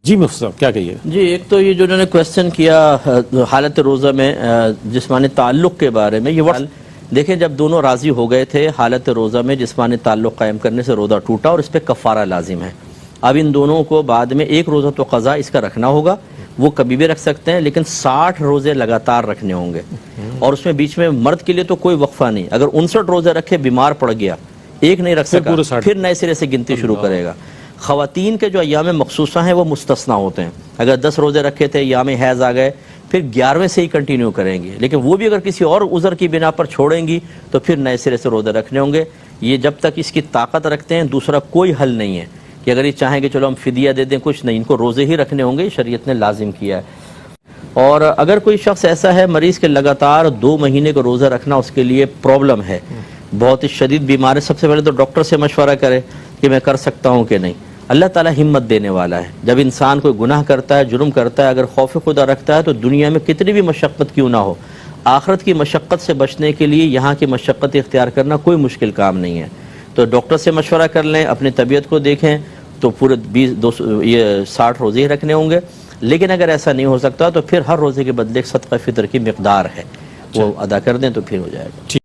جی مفتی صاحب کیا کہیے؟ جی ایک تو یہ جو انہوں نے کویسچن کیا حالت روزہ میں جسمانی تعلق کے بارے میں، یہ دیکھیں جب دونوں راضی ہو گئے تھے حالت روزہ میں جسمانی تعلق قائم کرنے سے روزہ ٹوٹا اور اس پہ کفارہ لازم ہے۔ اب ان دونوں کو بعد میں ایک روزہ تو قضا اس کا رکھنا ہوگا، وہ کبھی بھی رکھ سکتے ہیں، لیکن 60 روزے لگاتار رکھنے ہوں گے، اور اس میں بیچ میں مرد کے لیے تو کوئی وقفہ نہیں۔ اگر 59 روزے رکھے بیمار پڑ گیا ایک نہیں رکھ سکا پھر نئے سرے سے گنتی شروع کرے گا۔ خواتین کے جو ایام مخصوصہ ہیں وہ مستثنا ہوتے ہیں، اگر 10 روزے رکھے تھے ایام حیض آ گئے پھر 11ویں سے ہی کنٹینیو کریں گے، لیکن وہ بھی اگر کسی اور عذر کی بنا پر چھوڑیں گی تو پھر نئے سرے سے روزے رکھنے ہوں گے۔ یہ جب تک اس کی طاقت رکھتے ہیں دوسرا کوئی حل نہیں ہے کہ اگر یہ چاہیں کہ چلو ہم فدیہ دے دیں، کچھ نہیں، ان کو روزے ہی رکھنے ہوں گے، شریعت نے لازم کیا ہے۔ اور اگر کوئی شخص ایسا ہے مریض کے لگاتار 2 مہینے کا روزہ رکھنا اس کے لیے پرابلم ہے، بہت ہی شدید بیمار ہے، سب سے پہلے تو ڈاکٹر سے مشورہ کرے کہ میں کر سکتا ہوں کہ نہیں۔ اللہ تعالیٰ ہمت دینے والا ہے، جب انسان کوئی گناہ کرتا ہے، جرم کرتا ہے، اگر خوف خدا رکھتا ہے تو دنیا میں کتنی بھی مشقت کیوں نہ ہو، آخرت کی مشقت سے بچنے کے لیے یہاں کی مشقت اختیار کرنا کوئی مشکل کام نہیں ہے۔ تو ڈاکٹر سے مشورہ کر لیں، اپنی طبیعت کو دیکھیں، تو پورے 60 روزے ہی رکھنے ہوں گے۔ لیکن اگر ایسا نہیں ہو سکتا تو پھر ہر روزے کے بدلے ایک صدقہ فطر کی مقدار ہے، وہ ادا کر دیں تو پھر ہو جائے گا۔